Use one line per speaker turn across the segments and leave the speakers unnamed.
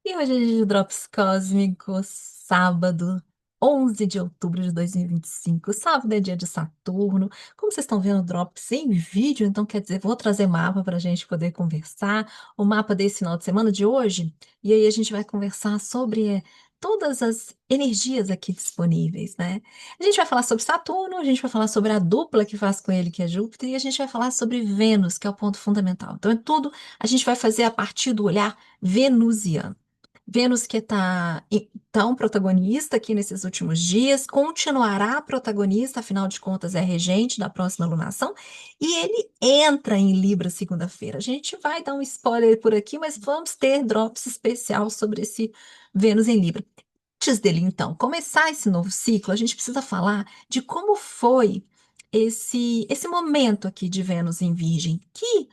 E hoje é dia de Drops Cósmico, sábado, 11 de outubro de 2025. Sábado é dia de Saturno. Como vocês estão vendo o Drops em vídeo, então quer dizer, vou trazer mapa para a gente poder conversar. O mapa desse final de semana de hoje. E aí a gente vai conversar sobre todas as energias aqui disponíveis, né? A gente vai falar sobre Saturno, a gente vai falar sobre a dupla que faz com ele, que é Júpiter, e a gente vai falar sobre Vênus, que é o ponto fundamental. Então é tudo, a gente vai fazer a partir do olhar venusiano. Vênus que está tão protagonista aqui nesses últimos dias, continuará protagonista, afinal de contas é regente da próxima lunação, e ele entra em Libra segunda-feira. A gente vai dar um spoiler por aqui, mas vamos ter drops especial sobre esse Vênus em Libra. Antes dele, então, começar esse novo ciclo, a gente precisa falar de como foi esse momento aqui de Vênus em Virgem, que,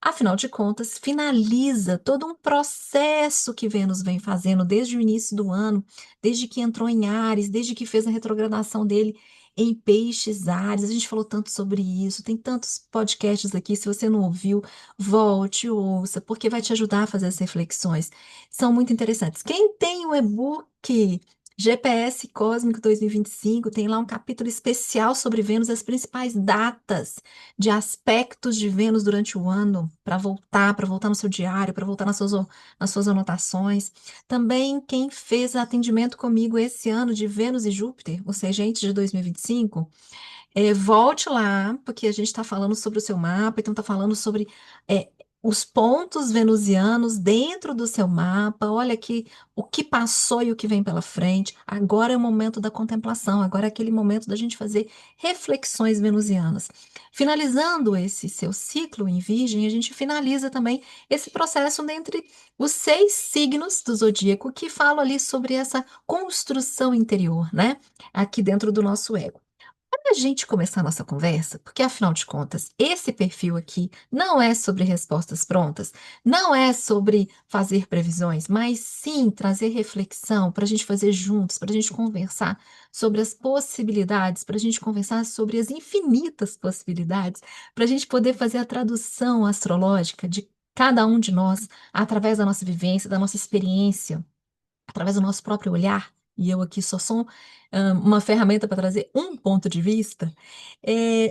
afinal de contas, finaliza todo um processo que Vênus vem fazendo desde o início do ano, desde que entrou em Áries, desde que fez a retrogradação dele em Peixes, Áries. A gente falou tanto sobre isso, tem tantos podcasts aqui, se você não ouviu, volte, ouça, porque vai te ajudar a fazer as reflexões. São muito interessantes. Quem tem o e-book GPS Cósmico 2025, tem lá um capítulo especial sobre Vênus, as principais datas de aspectos de Vênus durante o ano, para voltar no seu diário, para voltar nas suas anotações. Também quem fez atendimento comigo esse ano de Vênus e Júpiter, os regentes de 2025, volte lá, porque a gente está falando sobre o seu mapa, então está falando sobre é, os pontos venusianos dentro do seu mapa. Olha aqui o que passou e o que vem pela frente. Agora é o momento da contemplação, agora é aquele momento da gente fazer reflexões venusianas. Finalizando esse seu ciclo em Virgem, a gente finaliza também esse processo dentre os 6 signos do zodíaco que falam ali sobre essa construção interior, né? Aqui dentro do nosso ego. Para a gente começar a nossa conversa, porque afinal de contas, esse perfil aqui não é sobre respostas prontas, não é sobre fazer previsões, mas sim trazer reflexão para a gente fazer juntos, para a gente conversar sobre as possibilidades, para a gente conversar sobre as infinitas possibilidades, para a gente poder fazer a tradução astrológica de cada um de nós através da nossa vivência, da nossa experiência através do nosso próprio olhar, e eu aqui só sou uma ferramenta para trazer um ponto de vista,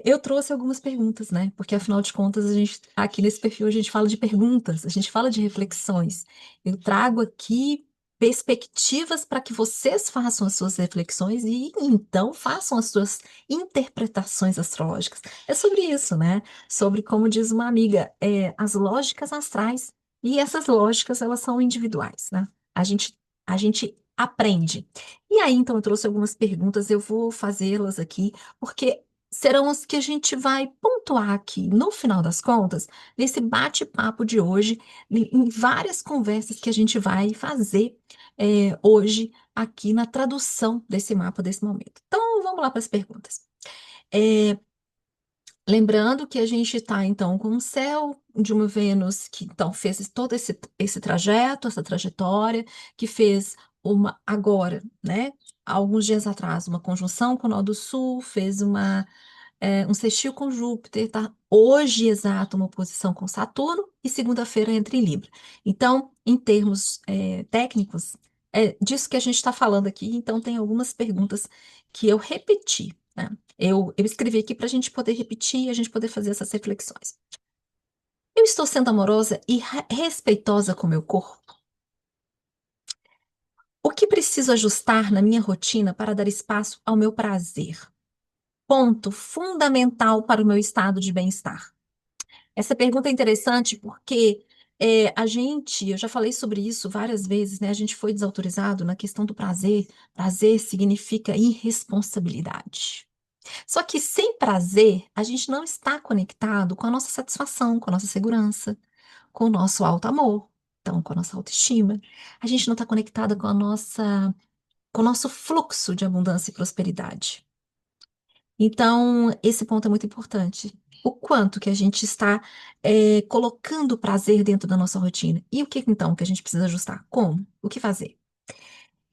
eu trouxe algumas perguntas, né? Porque afinal de contas, a gente, aqui nesse perfil a gente fala de perguntas, a gente fala de reflexões. Eu trago aqui perspectivas para que vocês façam as suas reflexões e então façam as suas interpretações astrológicas. É sobre isso, né? Sobre, como diz uma amiga, as lógicas astrais. E essas lógicas, elas são individuais, né? A gente a gente aprende. E aí, então, eu trouxe algumas perguntas, eu vou fazê-las aqui, porque serão as que a gente vai pontuar aqui, no final das contas, nesse bate-papo de hoje, em várias conversas que a gente vai fazer hoje aqui na tradução desse mapa, desse momento. Então, vamos lá para as perguntas. É, Lembrando que a gente está, então, com um céu de uma Vênus que, então, fez todo esse trajeto, essa trajetória, que fez uma, agora, né, há alguns dias atrás, uma conjunção com o Nó do Sul, fez um sextil com Júpiter, tá? Hoje, exato, uma oposição com Saturno, e segunda-feira entra em Libra. Então, em termos, técnicos, é disso que a gente está falando aqui, então, tem algumas perguntas que eu repeti, né? Eu escrevi aqui para a gente poder repetir e a gente poder fazer essas reflexões. Eu estou sendo amorosa e respeitosa com o meu corpo? O que preciso ajustar na minha rotina para dar espaço ao meu prazer? Ponto fundamental para o meu estado de bem-estar. Essa pergunta é interessante porque eu já falei sobre isso várias vezes, né? A gente foi desautorizado na questão do prazer. Prazer significa irresponsabilidade. Só que sem prazer, a gente não está conectado com a nossa satisfação, com a nossa segurança, com o nosso alto amor, então com a nossa autoestima. A gente não está conectada com o nosso fluxo de abundância e prosperidade. Então, esse ponto é muito importante. O quanto que a gente está colocando prazer dentro da nossa rotina. E o que então que a gente precisa ajustar? Como? O que fazer?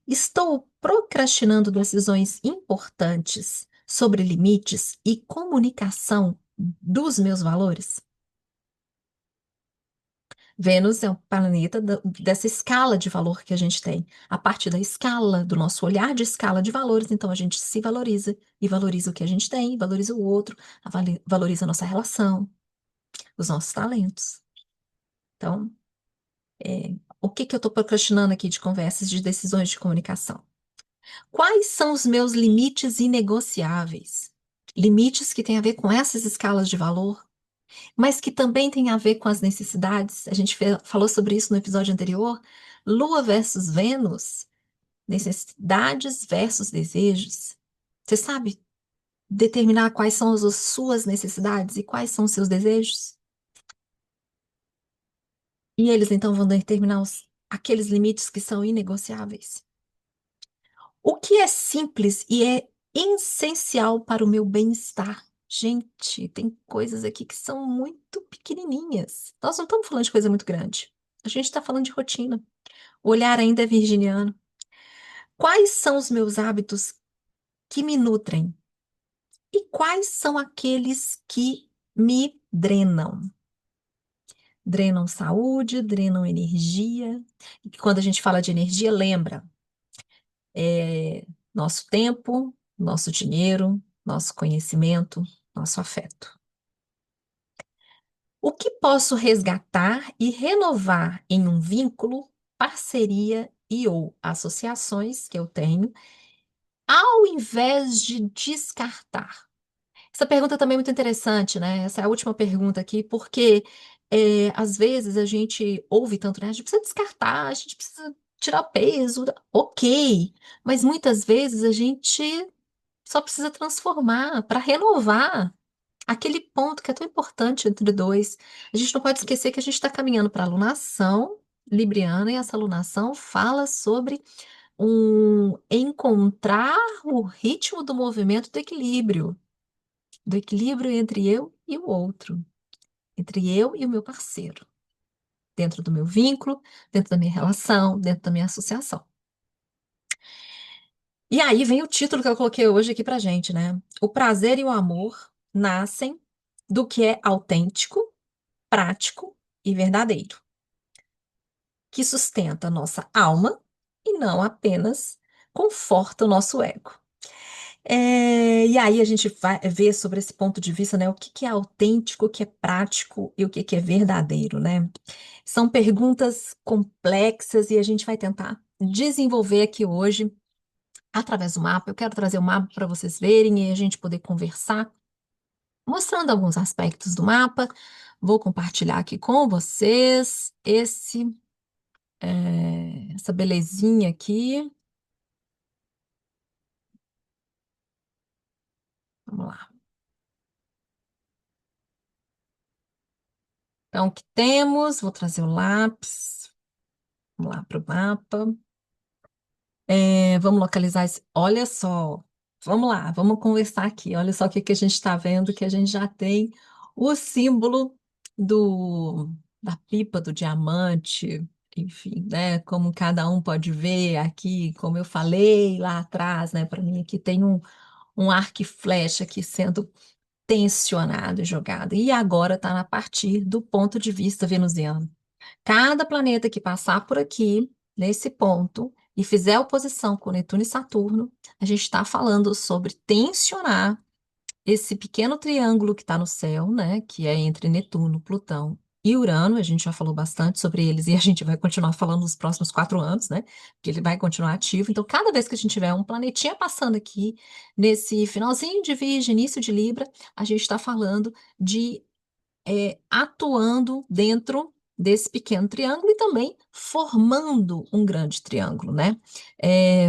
Estou procrastinando decisões importantes sobre limites e comunicação dos meus valores? Vênus é um planeta dessa escala de valor que a gente tem. A partir da escala, do nosso olhar de escala de valores, então a gente se valoriza e valoriza o que a gente tem, valoriza o outro, valoriza a nossa relação, os nossos talentos. Então, o que que eu estou procrastinando aqui de conversas, de decisões de comunicação? Quais são os meus limites inegociáveis? Limites que têm a ver com essas escalas de valor, mas que também têm a ver com as necessidades. A gente falou sobre isso no episódio anterior. Lua versus Vênus, necessidades versus desejos. Você sabe determinar quais são as suas necessidades e quais são os seus desejos? E eles então vão determinar aqueles limites que são inegociáveis. O que é simples e é essencial para o meu bem-estar? Gente, tem coisas aqui que são muito pequenininhas. Nós não estamos falando de coisa muito grande. A gente está falando de rotina. O olhar ainda é virginiano. Quais são os meus hábitos que me nutrem? E quais são aqueles que me drenam? Drenam saúde, drenam energia. E quando a gente fala de energia, lembra, é nosso tempo, nosso dinheiro, nosso conhecimento, nosso afeto. O que posso resgatar e renovar em um vínculo, parceria e ou associações que eu tenho, ao invés de descartar? Essa pergunta também é muito interessante, né? Essa é a última pergunta aqui, porque às vezes a gente ouve tanto, né? A gente precisa descartar, a gente precisa tirar o peso, ok, mas muitas vezes a gente só precisa transformar para renovar aquele ponto que é tão importante entre dois. A gente não pode esquecer que a gente está caminhando para a alunação libriana e essa alunação fala sobre encontrar o ritmo do movimento do equilíbrio entre eu e o outro, entre eu e o meu parceiro, dentro do meu vínculo, dentro da minha relação, dentro da minha associação. E aí vem o título que eu coloquei hoje aqui pra gente, né? O prazer e o amor nascem do que é autêntico, prático e verdadeiro, que sustenta a nossa alma e não apenas conforta o nosso ego. E aí a gente vai ver sobre esse ponto de vista, né? O que que é autêntico, o que é prático e o que que é verdadeiro, né? São perguntas complexas e a gente vai tentar desenvolver aqui hoje através do mapa. Eu quero trazer o mapa para vocês verem e a gente poder conversar, mostrando alguns aspectos do mapa. Vou compartilhar aqui com vocês essa belezinha aqui. Vamos lá. Então, o que temos? Vou trazer o lápis. Vamos lá para o mapa. Vamos localizar esse. Olha só. Vamos lá, vamos conversar aqui. Olha só o que que a gente está vendo, que a gente já tem o símbolo da pipa do diamante, enfim, né? Como cada um pode ver aqui, como eu falei lá atrás, né? Para mim aqui tem um arco e flecha aqui sendo tensionado e jogado. E agora está a partir do ponto de vista venusiano. Cada planeta que passar por aqui, nesse ponto, e fizer oposição com Netuno e Saturno, a gente está falando sobre tensionar esse pequeno triângulo que está no céu, né? Que é entre Netuno, Plutão e Urano. A gente já falou bastante sobre eles e a gente vai continuar falando nos próximos 4 anos, né? Que ele vai continuar ativo. Então, cada vez que a gente tiver um planetinha passando aqui, nesse finalzinho de Virgem, início de Libra, a gente está falando de atuando dentro desse pequeno triângulo e também formando um grande triângulo, né?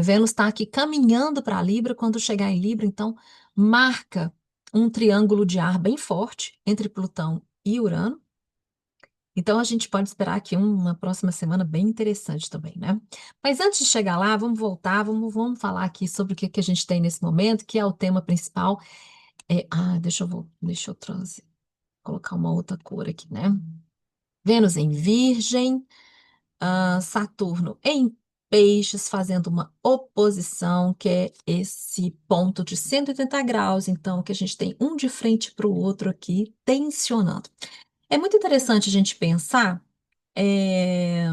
Vênus está aqui caminhando para a Libra, quando chegar em Libra, então marca um triângulo de ar bem forte entre Plutão e Urano. Então a gente pode esperar aqui uma próxima semana bem interessante também, né? Mas antes de chegar lá, vamos voltar, vamos falar aqui sobre o que, que a gente tem nesse momento, que é o tema principal. Deixa eu trazer, colocar uma outra cor aqui, né? Vênus em Virgem, Saturno em Peixes, fazendo uma oposição, que é esse ponto de 180 graus, então, que a gente tem um de frente para o outro aqui, tensionando. É muito interessante a gente pensar É,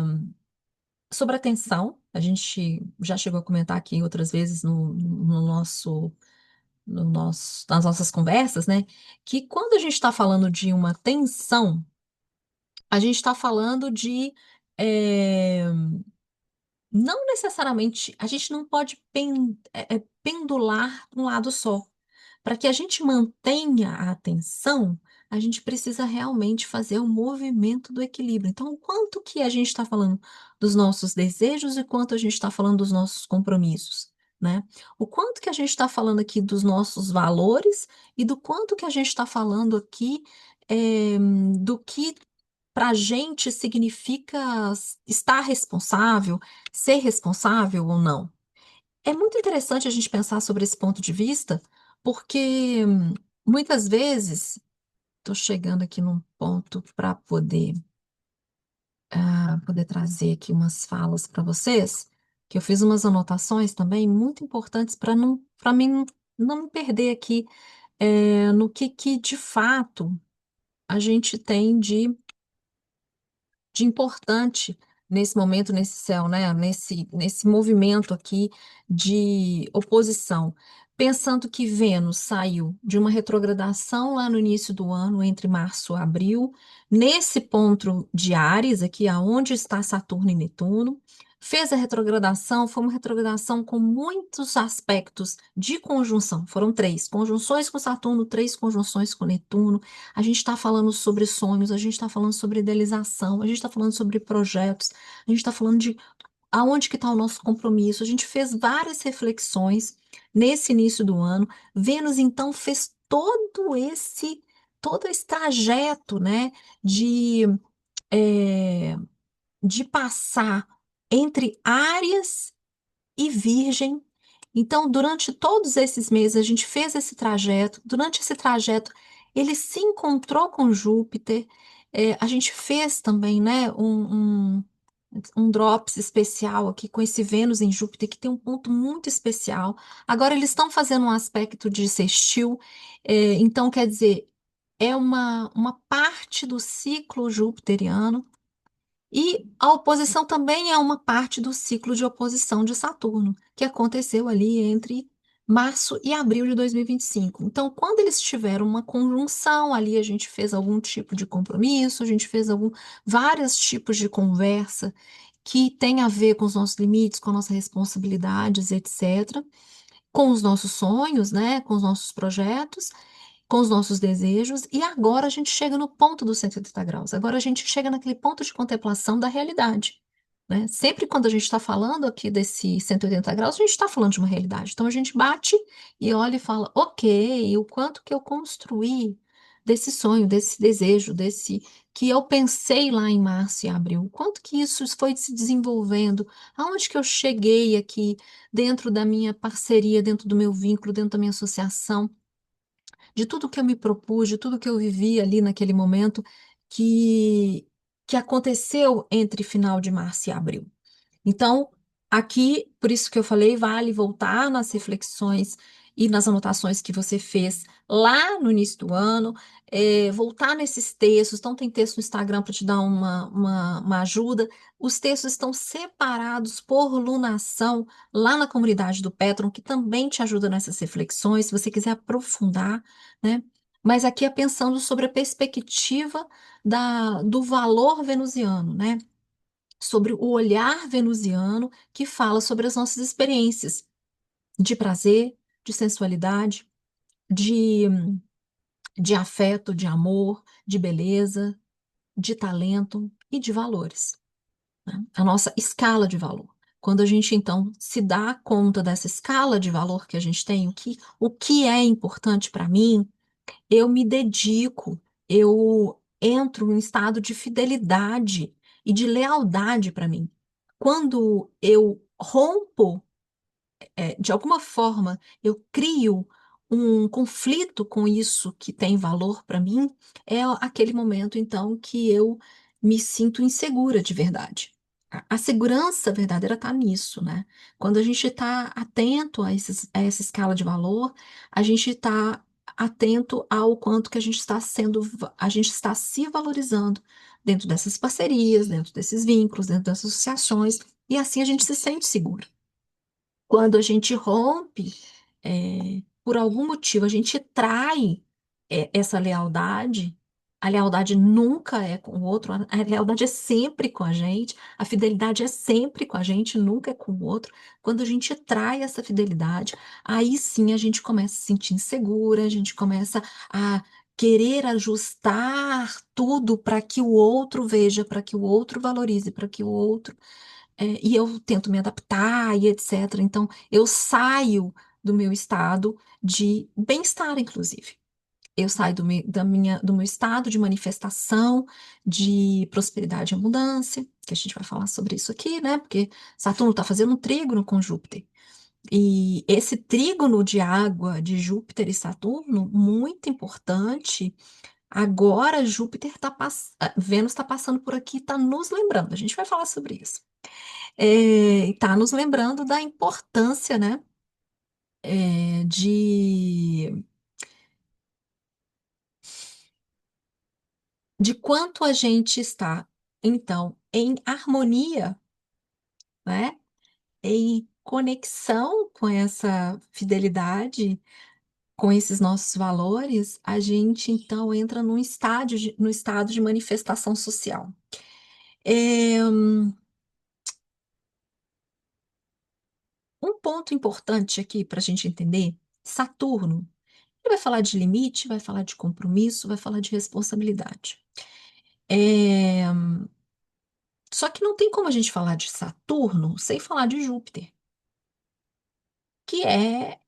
sobre atenção, a gente já chegou a comentar aqui outras vezes nas nossas conversas, né? Que quando a gente está falando de uma tensão, a gente está falando de é, não necessariamente, a gente não pode pendular para um lado só. Para que a gente mantenha a atenção, a gente precisa realmente fazer o movimento do equilíbrio. Então, o quanto que a gente está falando dos nossos desejos e quanto a gente está falando dos nossos compromissos, né? O quanto que a gente está falando aqui dos nossos valores e do quanto que a gente está falando aqui do que para a gente significa estar responsável, ser responsável ou não. É muito interessante a gente pensar sobre esse ponto de vista, porque muitas vezes, estou chegando aqui num ponto para poder trazer aqui umas falas para vocês, que eu fiz umas anotações também muito importantes para mim não me perder aqui no que de fato a gente tem de importante nesse momento, nesse céu, né? Nesse movimento aqui de oposição. Pensando que Vênus saiu de uma retrogradação lá no início do ano, entre março e abril, nesse ponto de Áries, aqui aonde está Saturno e Netuno, fez a retrogradação, foi uma retrogradação com muitos aspectos de conjunção. Foram três conjunções com Saturno, três conjunções com Netuno. A gente está falando sobre sonhos, a gente está falando sobre idealização, a gente está falando sobre projetos, a gente está falando de aonde que está o nosso compromisso. A gente fez várias reflexões nesse início do ano. Vênus, então, fez todo esse trajeto, né, de, eh, de passar entre Áries e Virgem. Então, durante todos esses meses, a gente fez esse trajeto. Durante esse trajeto, ele se encontrou com Júpiter. A gente fez também, né, um drops especial aqui com esse Vênus em Júpiter, que tem um ponto muito especial. Agora, eles estão fazendo um aspecto de sextil. Então, quer dizer, é uma parte do ciclo jupiteriano e a oposição também é uma parte do ciclo de oposição de Saturno, que aconteceu ali entre março e abril de 2025. Então, quando eles tiveram uma conjunção, ali a gente fez algum tipo de compromisso, a gente fez vários tipos de conversa que tem a ver com os nossos limites, com nossas responsabilidades, etc., com os nossos sonhos, né, com os nossos projetos com os nossos desejos, e agora a gente chega no ponto dos 180 graus. Agora a gente chega naquele ponto de contemplação da realidade, né? Sempre quando a gente está falando aqui desse 180 graus, a gente está falando de uma realidade. Então a gente bate e olha e fala, ok, o quanto que eu construí desse sonho, desse desejo, desse que eu pensei lá em março e abril, o quanto que isso foi se desenvolvendo, aonde que eu cheguei aqui dentro da minha parceria, dentro do meu vínculo, dentro da minha associação de tudo que eu me propus, de tudo que eu vivi ali naquele momento que, que aconteceu entre final de março e abril. Então, aqui, por isso que eu falei, vale voltar nas reflexões e nas anotações que você fez lá no início do ano, voltar nesses textos. Então, tem texto no Instagram para te dar uma ajuda. Os textos estão separados por lunação lá na comunidade do Petron, que também te ajuda nessas reflexões, se você quiser aprofundar, né? Mas aqui é pensando sobre a perspectiva do valor venusiano, né? Sobre o olhar venusiano que fala sobre as nossas experiências de prazer, de sensualidade, de, de afeto, de amor, de beleza, de talento e de valores, né? A nossa escala de valor. Quando a gente, então, se dá conta dessa escala de valor que a gente tem, o que é importante para mim, eu me dedico, eu entro em estado de fidelidade e de lealdade para mim. Quando eu rompo, de alguma forma, eu crio um conflito com isso que tem valor para mim, é aquele momento, então, que eu me sinto insegura de verdade. A segurança verdadeira está nisso, né? Quando a gente está atento a essa escala de valor, a gente está atento ao quanto que a gente está se valorizando dentro dessas parcerias, dentro desses vínculos, dentro dessas associações, e assim a gente se sente seguro. Quando a gente rompe, por algum motivo, a gente trai, essa lealdade, a lealdade nunca é com o outro, a lealdade é sempre com a gente, a fidelidade é sempre com a gente, nunca é com o outro. Quando a gente trai essa fidelidade, aí sim a gente começa a se sentir insegura, a gente começa a querer ajustar tudo para que o outro veja, para que o outro valorize, para que o outro e eu tento me adaptar e etc. Então, eu saio do meu estado de bem-estar, inclusive. Eu saio do meu estado de manifestação, de prosperidade e abundância, que a gente vai falar sobre isso aqui, né? Porque Saturno está fazendo um trígono com Júpiter. E esse trígono de água de Júpiter e Saturno, muito importante. Agora, Vênus está passando por aqui, está nos lembrando. A gente vai falar sobre isso. Está nos lembrando da importância, né, de quanto a gente está, então, em harmonia, né, em conexão com essa fidelidade, com esses nossos valores, a gente, então, entra no estado de manifestação social. É, um ponto importante aqui para a gente entender, Saturno, ele vai falar de limite, vai falar de compromisso, vai falar de responsabilidade. É, Só que não tem como a gente falar de Saturno sem falar de Júpiter, que é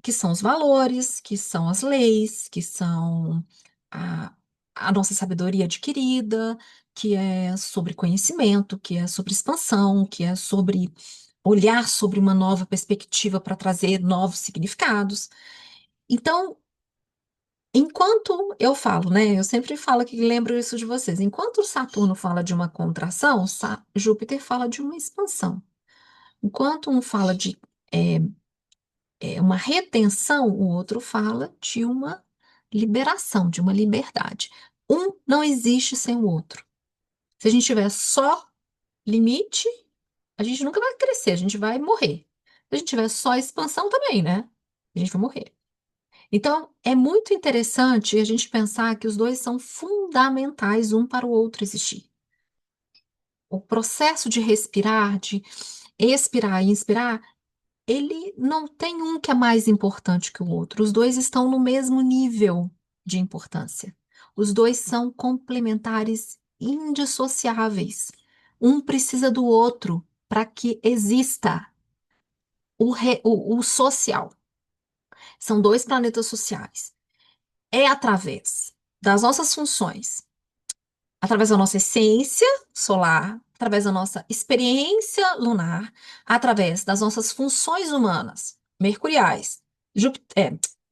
que são os valores, que são as leis, que são a, a nossa sabedoria adquirida, que é sobre conhecimento, que é sobre expansão, que é sobre olhar sobre uma nova perspectiva para trazer novos significados. Então, enquanto eu falo, né? Eu sempre falo que lembro isso de vocês. Enquanto Saturno fala de uma contração, Júpiter fala de uma expansão. Enquanto um fala de é, uma retenção, o outro fala de uma liberação, de uma liberdade. Um não existe sem o outro. Se a gente tiver só limite, a gente nunca vai crescer, a gente vai morrer. Se a gente tiver só expansão também, né? A gente vai morrer. Então, é muito interessante a gente pensar que os dois são fundamentais um para o outro existir. O processo de respirar, de expirar e inspirar, ele não tem um que é mais importante que o outro. Os dois estão no mesmo nível de importância. Os dois são complementares indissociáveis. Um precisa do outro para que exista o social. São dois planetas sociais. É através das nossas funções, através da nossa essência solar, através da nossa experiência lunar, através das nossas funções humanas, mercuriais,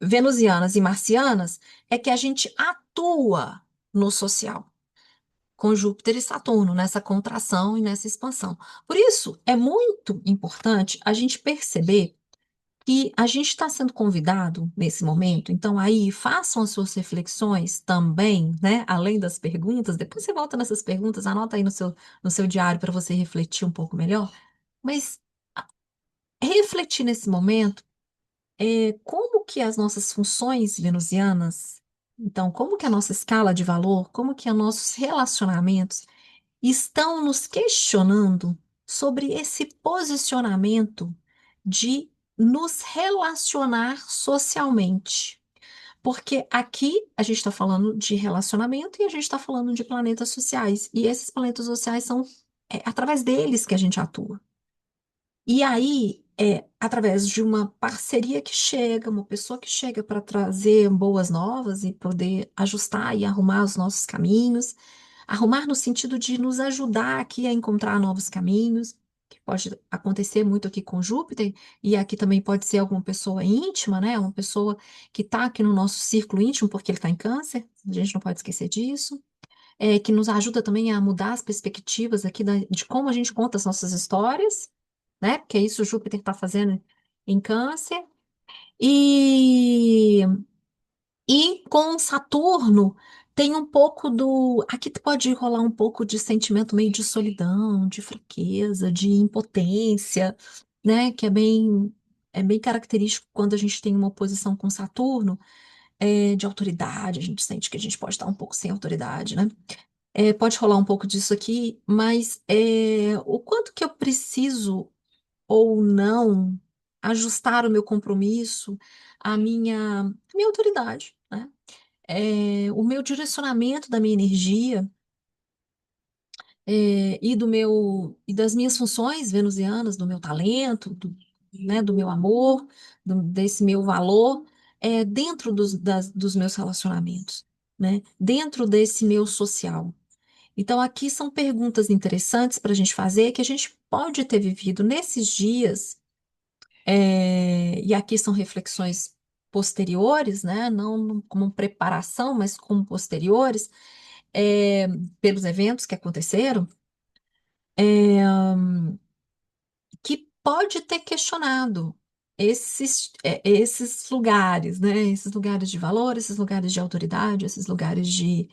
venusianas e marcianas, é que a gente atua no social, com Júpiter e Saturno, nessa contração e nessa expansão. Por isso, é muito importante a gente perceber que a gente está sendo convidado nesse momento, então aí façam as suas reflexões também, né? Além das perguntas, depois você volta nessas perguntas, anota aí no seu diário para você refletir um pouco melhor. Mas refletir nesse momento como que as nossas funções venusianas, então, como que a nossa escala de valor, como que os nossos relacionamentos estão nos questionando sobre esse posicionamento de nos relacionar socialmente. Porque aqui a gente está falando de relacionamento e a gente está falando de planetas sociais. E esses planetas sociais são através deles que a gente atua. E aí, através de uma parceria que chega, uma pessoa que chega para trazer boas novas e poder ajustar e arrumar os nossos caminhos, arrumar no sentido de nos ajudar aqui a encontrar novos caminhos, que pode acontecer muito aqui com Júpiter, e aqui também pode ser alguma pessoa íntima, né? Uma pessoa que está aqui no nosso círculo íntimo, porque ele está em Câncer, a gente não pode esquecer disso. Que nos ajuda também a mudar as perspectivas aqui de como a gente conta as nossas histórias, né? Porque é isso o Júpiter está fazendo em Câncer. E, e com Saturno. tem um pouco do. Aqui pode rolar um pouco de sentimento meio de solidão, de fraqueza, de impotência, né? Que é bem característico quando a gente tem uma oposição com Saturno, de autoridade, a gente sente que a gente pode estar um pouco sem autoridade, né? Pode rolar um pouco disso aqui, mas o quanto que eu preciso ou não ajustar o meu compromisso, a minha autoridade, né? O meu direcionamento da minha energia, e das minhas funções venusianas, do meu talento, né, do meu amor, desse meu valor, dentro dos meus relacionamentos, né? Dentro desse meu social. Então, aqui são perguntas interessantes para a gente fazer que a gente pode ter vivido nesses dias, e aqui são reflexões posteriores, né? Não como preparação, mas como posteriores, é, pelos eventos que aconteceram, que pode ter questionado esses lugares, né? Esses lugares de valor, esses lugares de autoridade, esses lugares de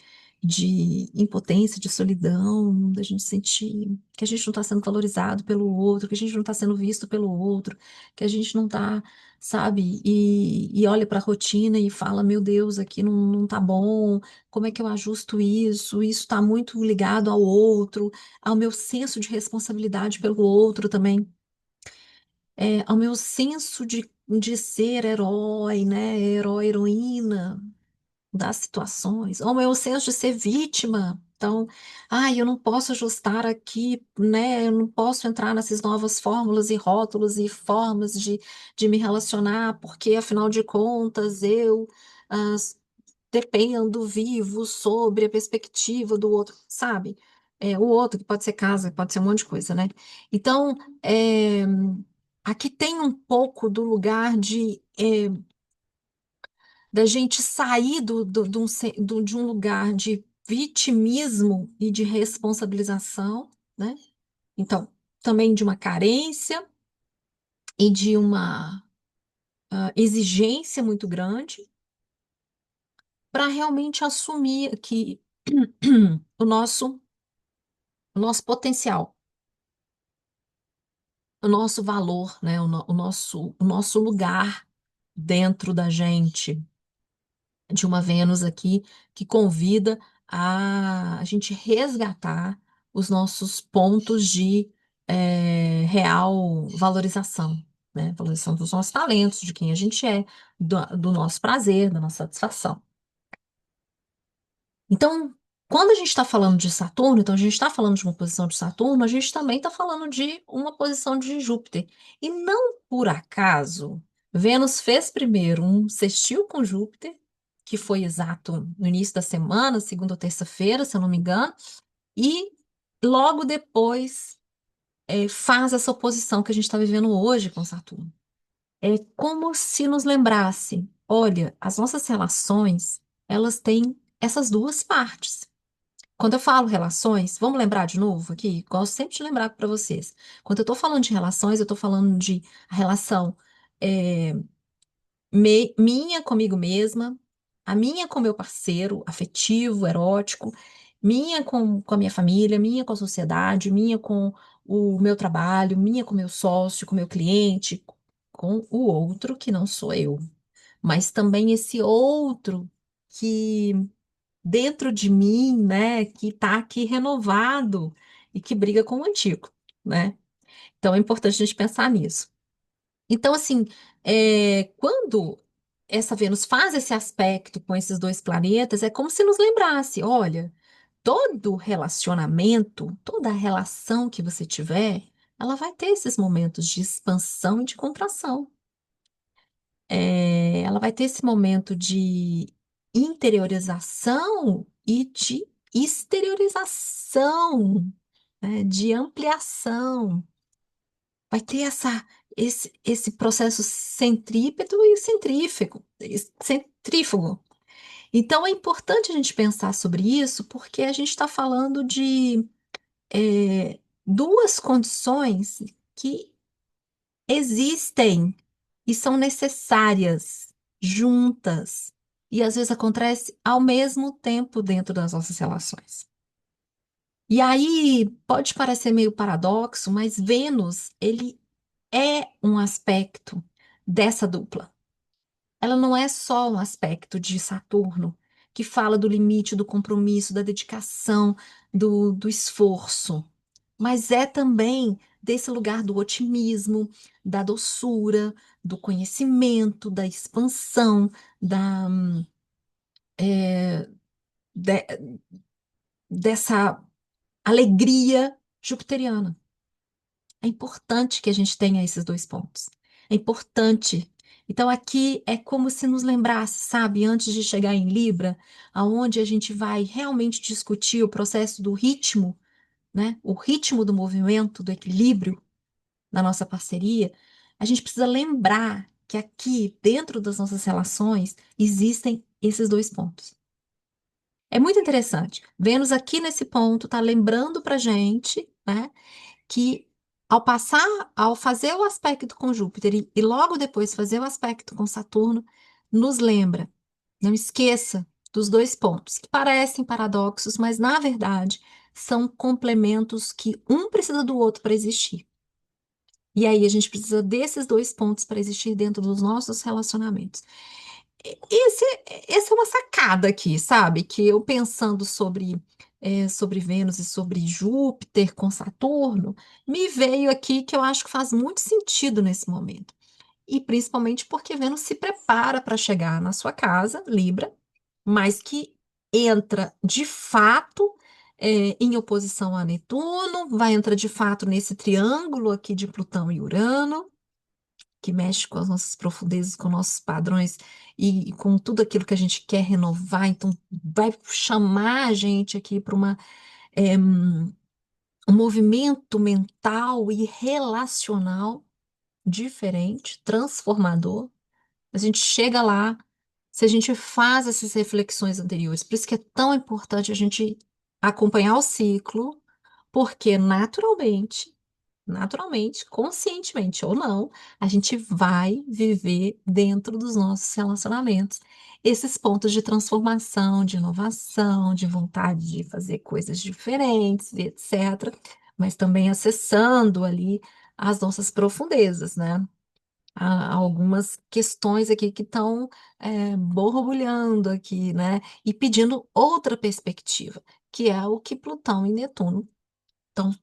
impotência, de solidão, da gente sentir que a gente não está sendo valorizado pelo outro, que a gente não está sendo visto pelo outro, que a gente não está, sabe? E olha para a rotina e fala, meu Deus, aqui não tá bom, como é que eu ajusto isso? Isso está muito ligado ao outro, ao meu senso de responsabilidade pelo outro também, ao meu senso de ser herói, né? Herói, heroína das situações, ao meu senso de ser vítima. Então, eu não posso ajustar aqui, né? Eu não posso entrar nessas novas fórmulas e rótulos e formas de me relacionar, porque afinal de contas eu ah, dependo, vivo sobre a perspectiva do outro, sabe? O outro, que pode ser casa, pode ser um monte de coisa, né? Então, aqui tem um pouco do lugar da gente sair de um lugar de vitimismo e de responsabilização, né? Então, também de uma carência e de uma exigência muito grande para realmente assumir aqui o nosso potencial, o nosso valor, né? O nosso lugar dentro da gente, de uma Vênus aqui que convida a gente resgatar os nossos pontos de real valorização, né? Valorização dos nossos talentos, de quem a gente é, do nosso prazer, da nossa satisfação. Então, quando a gente está falando de Saturno, então a gente está falando de uma posição de Saturno, a gente também está falando de uma posição de Júpiter. E não por acaso, Vênus fez primeiro um sextil com Júpiter, que foi exato no início da semana, segunda ou terça-feira, se eu não me engano, e logo depois faz essa oposição que a gente está vivendo hoje com Saturno. É como se nos lembrasse, olha, as nossas relações, elas têm essas duas partes. Quando eu falo relações, vamos lembrar de novo aqui? Gosto sempre de lembrar para vocês. Quando eu estou falando de relações, eu estou falando de relação é, minha comigo mesma, a minha com meu parceiro afetivo, erótico, minha com a minha família, minha com a sociedade, minha com o meu trabalho, minha com o meu sócio, com o meu cliente, com o outro que não sou eu, mas também esse outro que dentro de mim, né, que está aqui renovado e que briga com o antigo, né? Então é importante a gente pensar nisso. Então, assim, quando essa Vênus faz esse aspecto com esses dois planetas, é como se nos lembrasse, olha, todo relacionamento, toda relação que você tiver, ela vai ter esses momentos de expansão e de contração. Ela vai ter esse momento de interiorização e de exteriorização, né, de ampliação. Vai ter esse processo centrípeto e centrífugo. Então, é importante a gente pensar sobre isso, porque a gente está falando de duas condições que existem e são necessárias juntas. e às vezes acontece ao mesmo tempo dentro das nossas relações. E aí pode parecer meio paradoxo, mas Vênus, ele é um aspecto dessa dupla. Ela não é só um aspecto de Saturno, que fala do limite, do compromisso, da dedicação, do esforço, mas é também desse lugar do otimismo, da doçura, do conhecimento, da expansão, da, é, de- dessa alegria jupiteriana. É importante que a gente tenha esses dois pontos. É importante. Então, aqui é como se nos lembrasse, sabe, antes de chegar em Libra, aonde a gente vai realmente discutir o processo do ritmo, né? O ritmo do movimento, do equilíbrio na nossa parceria, a gente precisa lembrar que aqui, dentro das nossas relações, existem esses dois pontos. É muito interessante. Vênus aqui nesse ponto está lembrando para gente, né? Que ao fazer o aspecto com Júpiter e logo depois fazer o aspecto com Saturno, nos lembra, não esqueça dos dois pontos, que parecem paradoxos, mas na verdade são complementos que um precisa do outro para existir. E aí a gente precisa desses dois pontos para existir dentro dos nossos relacionamentos. Esse, essa é uma sacada aqui, sabe? Que eu pensando sobre Vênus e sobre Júpiter com Saturno, me veio aqui que eu acho que faz muito sentido nesse momento. E principalmente porque Vênus se prepara para chegar na sua casa, Libra, mas que entra de fato em oposição a Netuno, vai entrar de fato nesse triângulo aqui de Plutão e Urano que mexe com as nossas profundezas, com nossos padrões e com tudo aquilo que a gente quer renovar. Então, vai chamar a gente aqui para um movimento mental e relacional diferente, transformador. A gente chega lá, se a gente faz essas reflexões anteriores. Por isso que é tão importante a gente acompanhar o ciclo, porque naturalmente, conscientemente ou não, a gente vai viver dentro dos nossos relacionamentos esses pontos de transformação, de inovação, de vontade de fazer coisas diferentes, e etc. Mas também acessando ali as nossas profundezas, né? Há algumas questões aqui que estão borbulhando aqui, né? E pedindo outra perspectiva, que é o que Plutão e Netuno estão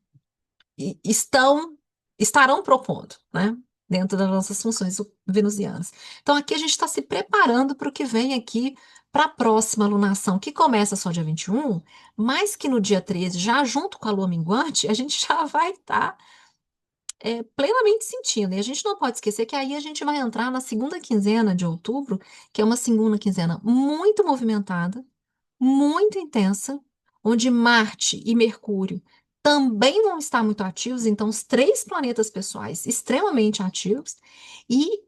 estão estarão propondo, né? Dentro das nossas funções venusianas. Então, aqui a gente está se preparando para o que vem aqui para a próxima lunação, que começa só dia 21, mas que no dia 13, já junto com a lua minguante, a gente já vai estar plenamente sentindo. E a gente não pode esquecer que aí a gente vai entrar na segunda quinzena de outubro, que é uma segunda quinzena muito movimentada, muito intensa, onde Marte e Mercúrio também vão estar muito ativos, então os três planetas pessoais extremamente ativos e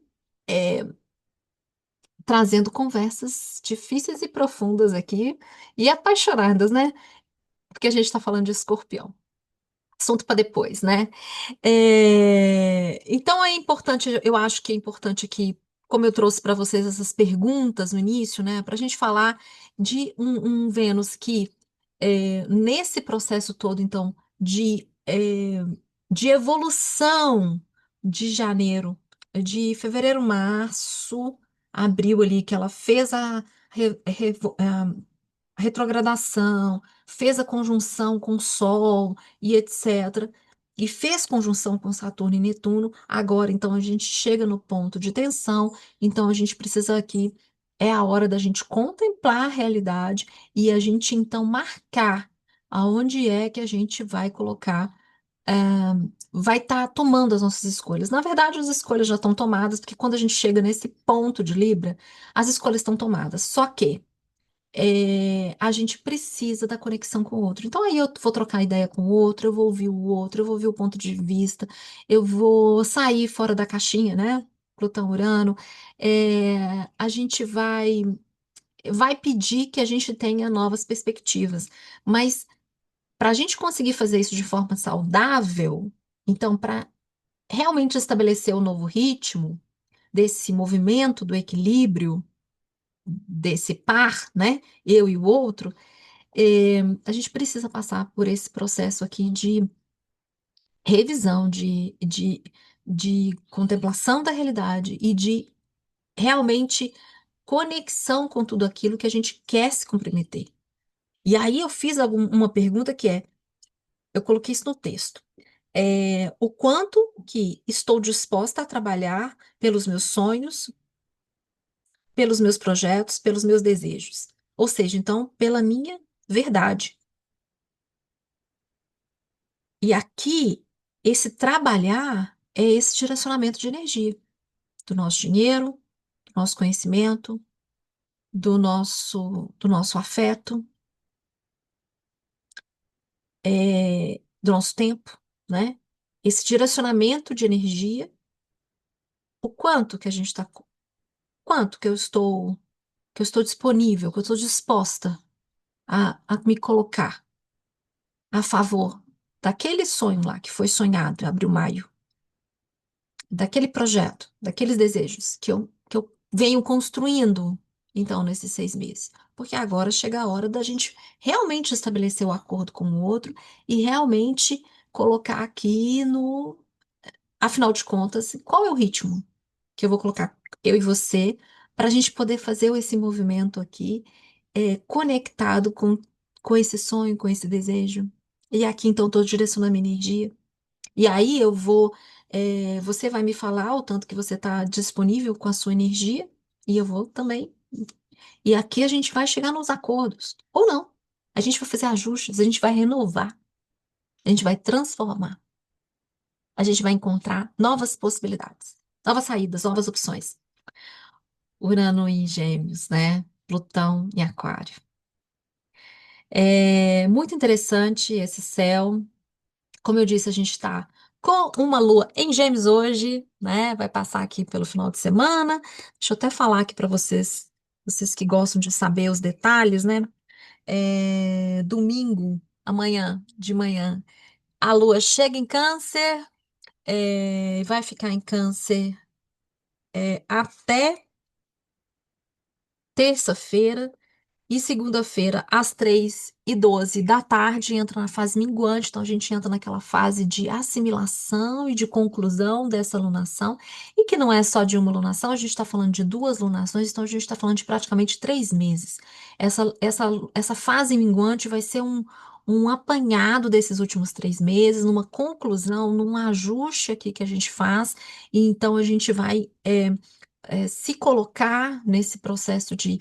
trazendo conversas difíceis e profundas aqui e apaixonadas, né? Porque a gente está falando de Escorpião. Assunto para depois, né? Então é importante, eu acho que é importante que, como eu trouxe para vocês essas perguntas no início, né, para a gente falar de um Vênus que, nesse processo todo, então, de evolução de janeiro, de fevereiro, março, abril ali, que ela fez a retrogradação, fez a conjunção com o Sol e etc. E fez conjunção com Saturno e Netuno. Agora, então, a gente chega no ponto de tensão. Então, a gente precisa aqui, é a hora da gente contemplar a realidade e a gente, então, marcar aonde é que a gente vai colocar, vai estar tomando as nossas escolhas. Na verdade, as escolhas já estão tomadas, porque quando a gente chega nesse ponto de Libra, as escolhas estão tomadas. Só que a gente precisa da conexão com o outro. Então, aí eu vou trocar ideia com o outro, eu vou ouvir o outro, eu vou ouvir o ponto de vista, eu vou sair fora da caixinha, né? Plutão, Urano. A gente vai pedir que a gente tenha novas perspectivas. Mas para a gente conseguir fazer isso de forma saudável, então, para realmente estabelecer o novo ritmo desse movimento do equilíbrio, desse par, né? Eu e o outro, a gente precisa passar por esse processo aqui de revisão, de contemplação da realidade e de realmente conexão com tudo aquilo que a gente quer se comprometer. E aí eu fiz uma pergunta que é, eu coloquei isso no texto. O quanto que estou disposta a trabalhar pelos meus sonhos, pelos meus projetos, pelos meus desejos. Ou seja, então, pela minha verdade. E aqui, esse trabalhar é esse direcionamento de energia do nosso dinheiro, do nosso conhecimento, do nosso afeto, do nosso tempo, né? Esse direcionamento de energia, o quanto que a gente está, quanto que eu estou disponível, que eu estou disposta a me colocar a favor daquele sonho lá que foi sonhado, abril, maio, daquele projeto, daqueles desejos que eu venho construindo, então, nesses 6 meses. Porque agora chega a hora da gente realmente estabelecer o acordo com o outro e realmente colocar aqui no, afinal de contas, qual é o ritmo que eu vou colocar eu e você para a gente poder fazer esse movimento aqui, conectado com esse sonho, com esse desejo. E aqui, então, estou direcionando a minha energia. E aí você vai me falar o tanto que você está disponível com a sua energia, e eu vou também. E aqui a gente vai chegar nos acordos. Ou não. A gente vai fazer ajustes, a gente vai renovar, a gente vai transformar, a gente vai encontrar novas possibilidades, novas saídas, novas opções. Urano em Gêmeos, né? Plutão em Aquário. É muito interessante esse céu. Como eu disse, a gente está com uma lua em Gêmeos hoje, né? Vai passar aqui pelo final de semana. Deixa eu até falar aqui para vocês, vocês que gostam de saber os detalhes, né? Domingo, amanhã de manhã, a lua chega em Câncer, vai ficar em Câncer, até terça-feira. E segunda-feira, às 3h12 da tarde, entra na fase minguante, então a gente entra naquela fase de assimilação e de conclusão dessa lunação, e que não é só de uma lunação, a gente está falando de duas lunações, então a gente está falando de praticamente 3 meses. Essa fase minguante vai ser um apanhado desses últimos 3 meses, numa conclusão, num ajuste aqui que a gente faz, e então a gente vai se colocar nesse processo de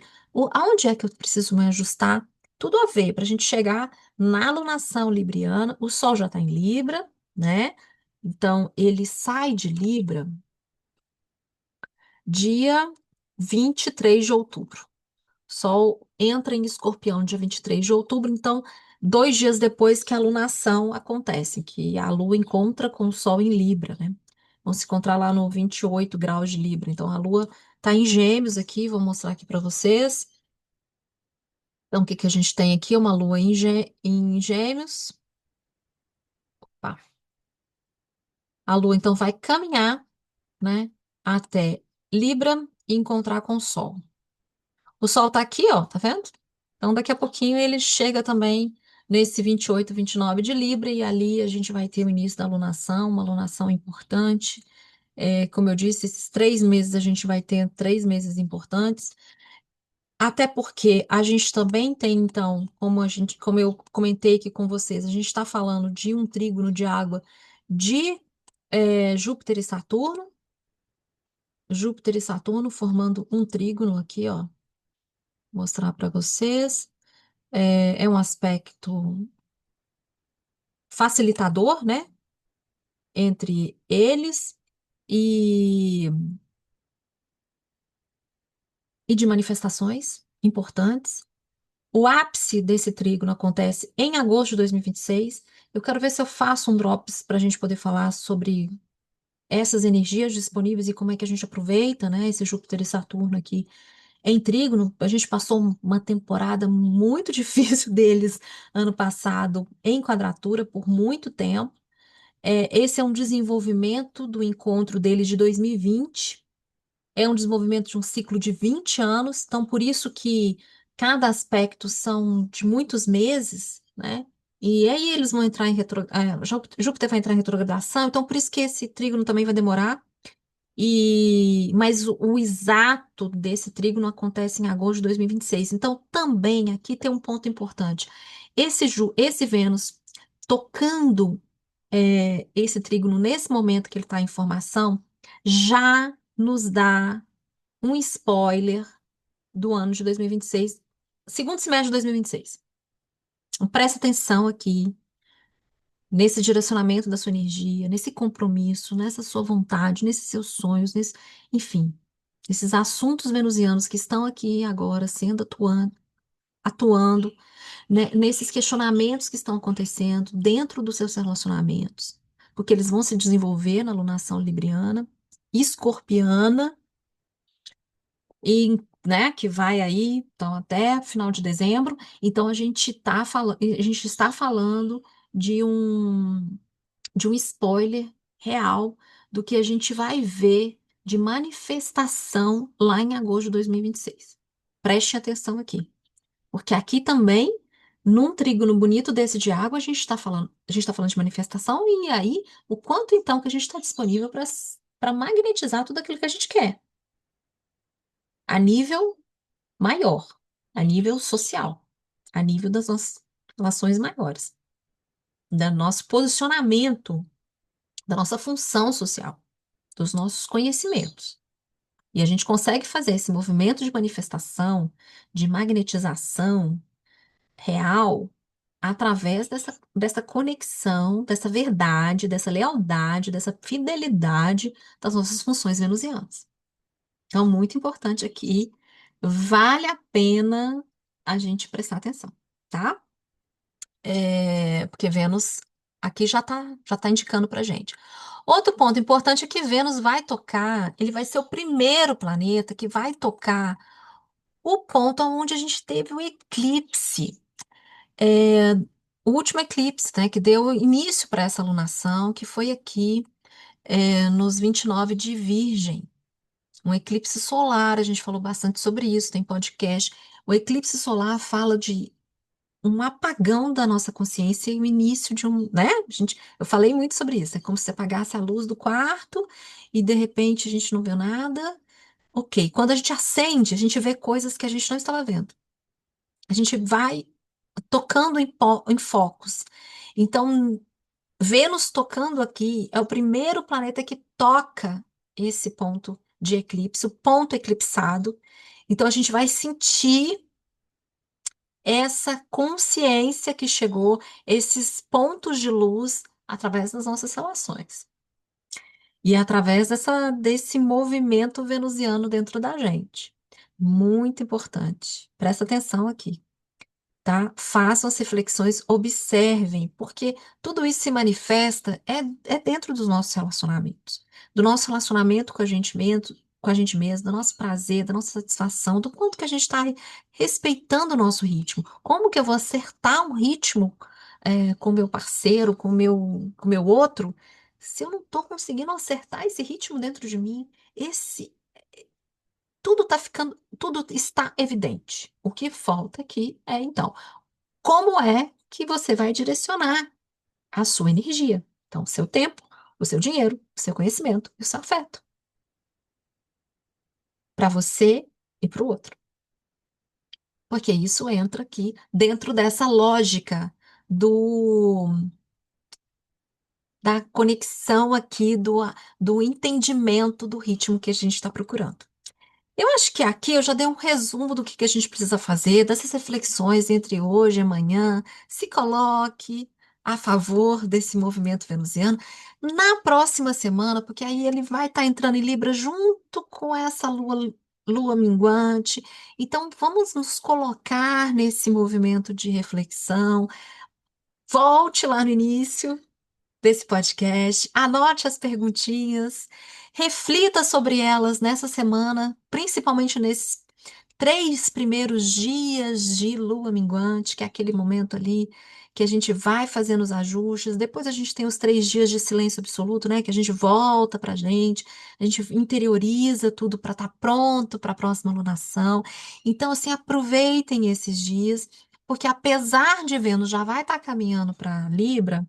aonde é que eu preciso me ajustar, tudo a ver, para a gente chegar na alunação libriana, o Sol já está em Libra, né? Então, ele sai de Libra dia 23 de outubro. Sol entra em Escorpião dia 23 de outubro, então, 2 dias depois que a alunação acontece, que a Lua encontra com o Sol em Libra, né? Vão se encontrar lá no 28 graus de Libra. Então, a Lua está em Gêmeos aqui, vou mostrar aqui para vocês. Então, o que que a gente tem aqui? Uma Lua em Gêmeos. Pá. A Lua, então, vai caminhar, né, até Libra e encontrar com o Sol. O Sol tá aqui, ó, tá vendo? Então, daqui a pouquinho ele chega também nesse 28, 29 de Libra, e ali a gente vai ter o início da lunação, uma lunação importante. Como eu disse, esses 3 meses a gente vai ter 3 meses importantes, até porque a gente também tem, então, como eu comentei aqui com vocês, a gente está falando de um trígono de água de Júpiter e Saturno. Júpiter e Saturno formando um trígono aqui, ó, mostrar para vocês. É um aspecto facilitador, né, entre eles e, e de manifestações importantes. O ápice desse trígono acontece em agosto de 2026. Eu quero ver se eu faço um drops para a gente poder falar sobre essas energias disponíveis e como é que a gente aproveita, né, esse Júpiter e Saturno aqui em trígono. A gente passou uma temporada muito difícil deles ano passado em quadratura por muito tempo. Esse é um desenvolvimento do encontro deles de 2020. É um desenvolvimento de um ciclo de 20 anos, então por isso que cada aspecto são de muitos meses, né? E aí eles vão entrar em Júpiter vai entrar em retrogradação, então por isso que esse trígono também vai demorar. Mas o exato desse trígono acontece em agosto de 2026. Então também aqui tem um ponto importante. Esse Vênus tocando esse trígono nesse momento que ele está em formação já nos dá um spoiler do ano de 2026, segundo semestre de 2026. Então, presta atenção aqui, nesse direcionamento da sua energia, nesse compromisso, nessa sua vontade, nesses seus sonhos, enfim, esses assuntos venusianos que estão aqui agora sendo atuando, né, nesses questionamentos que estão acontecendo dentro dos seus relacionamentos, porque eles vão se desenvolver na lunação libriana, escorpiana, e, né, que vai aí, então, até final de dezembro. Então, a gente está falando de de um spoiler real do que a gente vai ver de manifestação lá em agosto de 2026. Preste atenção aqui, porque aqui também, num trígono bonito desse de água, a gente está falando de manifestação, e aí, o quanto então que a gente está disponível para magnetizar tudo aquilo que a gente quer, a nível maior, a nível social, a nível das nossas relações maiores, do nosso posicionamento, da nossa função social, dos nossos conhecimentos. E a gente consegue fazer esse movimento de manifestação, de magnetização real, através dessa conexão, dessa verdade, dessa lealdade, dessa fidelidade das nossas funções venusianas. Então, muito importante aqui, vale a pena a gente prestar atenção, tá? Porque Vênus aqui já tá indicando pra gente. Outro ponto importante é que Vênus vai tocar, ele vai ser o primeiro planeta que vai tocar o ponto onde a gente teve o eclipse. É, o último eclipse, né, que deu início para essa lunação, que foi aqui, nos 29 de Virgem. Um eclipse solar, a gente falou bastante sobre isso, tem podcast. O eclipse solar fala de um apagão da nossa consciência e o início de né? Eu falei muito sobre isso. É como se você apagasse a luz do quarto e de repente a gente não vê nada. Ok, quando a gente acende, a gente vê coisas que a gente não estava vendo. A gente vai tocando em focos. Então, Vênus tocando aqui é o primeiro planeta que toca esse ponto de eclipse, o ponto eclipsado. Então, a gente vai sentir essa consciência que chegou, esses pontos de luz através das nossas relações. E através desse movimento venusiano dentro da gente. Muito importante. Presta atenção aqui, tá? Façam as reflexões, observem, porque tudo isso se manifesta é dentro dos nossos relacionamentos, do nosso relacionamento com a gente mesmo, do nosso prazer, da nossa satisfação, do quanto que a gente está respeitando o nosso ritmo. Como que eu vou acertar um ritmo com o meu parceiro, com o meu outro, se eu não estou conseguindo acertar esse ritmo dentro de mim? Esse tudo está evidente. O que falta aqui é, então, como é que você vai direcionar a sua energia? Então, o seu tempo, o seu dinheiro, o seu conhecimento e o seu afeto para você e para o outro. Porque isso entra aqui dentro dessa lógica do da conexão aqui do entendimento do ritmo que a gente está procurando. Eu acho que aqui eu já dei um resumo do que a gente precisa fazer, dessas reflexões entre hoje e amanhã. Se coloque a favor desse movimento venusiano na próxima semana, porque aí ele vai estar entrando em Libra junto com essa lua minguante. Então, vamos nos colocar nesse movimento de reflexão. Volte lá no início desse podcast, anote as perguntinhas, reflita sobre elas nessa semana, principalmente nesses 3 primeiros dias de lua minguante, que é aquele momento ali que a gente vai fazendo os ajustes. Depois a gente tem os 3 dias de silêncio absoluto, né? Que a gente volta pra gente, a gente interioriza tudo para estar pronto para a próxima alunação. Então, assim, aproveitem esses dias, porque apesar de Vênus já vai estar caminhando para Libra,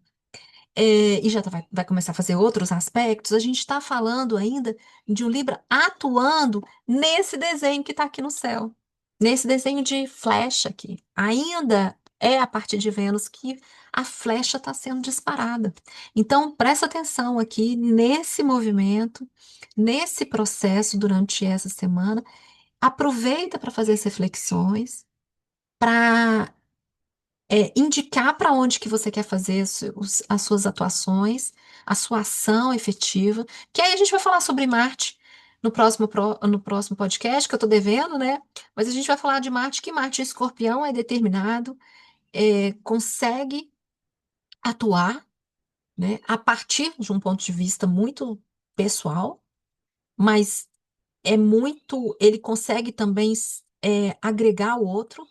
e já vai começar a fazer outros aspectos, a gente está falando ainda de um Libra atuando nesse desenho que está aqui no céu, nesse desenho de flecha aqui. Ainda é a partir de Vênus que a flecha está sendo disparada. Então, presta atenção aqui nesse movimento, nesse processo durante essa semana. Aproveita para fazer as reflexões, para indicar para onde que você quer fazer as suas atuações, a sua ação efetiva, que aí a gente vai falar sobre Marte no próximo podcast, que eu estou devendo, né? Mas a gente vai falar de Marte, que Marte em Escorpião é determinado, consegue atuar, né, a partir de um ponto de vista muito pessoal, mas ele consegue também agregar o outro,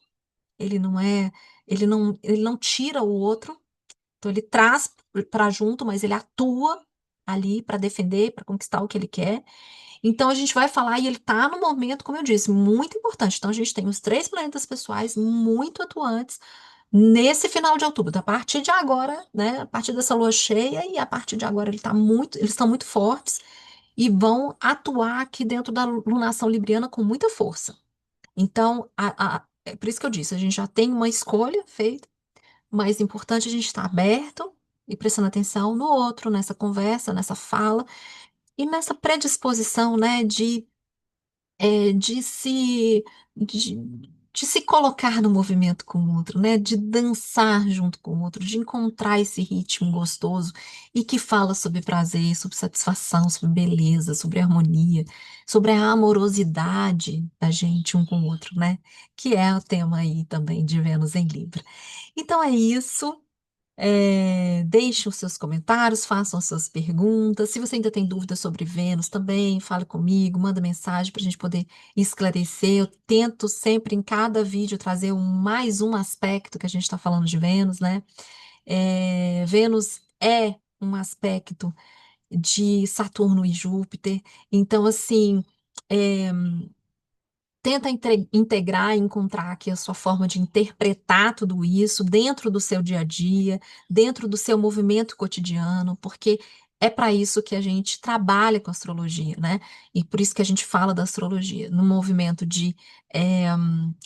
ele não é, ele não tira o outro. Então, ele traz para junto, mas ele atua ali para defender, para conquistar o que ele quer. Então, a gente vai falar, e ele está no momento, como eu disse, muito importante. Então, a gente tem os 3 planetas pessoais muito atuantes nesse final de outubro. A partir de agora, né? A partir dessa lua cheia, e a partir de agora eles estão muito fortes e vão atuar aqui dentro da lunação libriana com muita força. Então, é por isso que eu disse, a gente já tem uma escolha feita, mas é importante a gente estar aberto e prestando atenção no outro, nessa conversa, nessa fala e nessa predisposição, né, de de se colocar no movimento com o outro, né, de dançar junto com o outro, de encontrar esse ritmo gostoso e que fala sobre prazer, sobre satisfação, sobre beleza, sobre harmonia, sobre a amorosidade da gente um com o outro, né, que é o tema aí também de Vênus em Libra. Então é isso. Deixe os seus comentários, façam as suas perguntas. Se você ainda tem dúvidas sobre Vênus também, fale comigo, manda mensagem para a gente poder esclarecer. Eu tento sempre em cada vídeo trazer mais um aspecto que a gente está falando de Vênus, né? Vênus é um aspecto de Saturno e Júpiter. Então, assim, é, tenta integrar e encontrar aqui a sua forma de interpretar tudo isso dentro do seu dia a dia, dentro do seu movimento cotidiano, porque é para isso que a gente trabalha com astrologia, né? E por isso que a gente fala da astrologia, no movimento de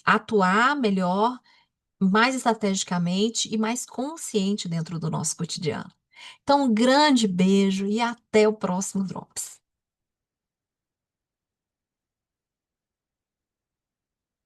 atuar melhor, mais estrategicamente e mais consciente dentro do nosso cotidiano. Então, um grande beijo e até o próximo Drops.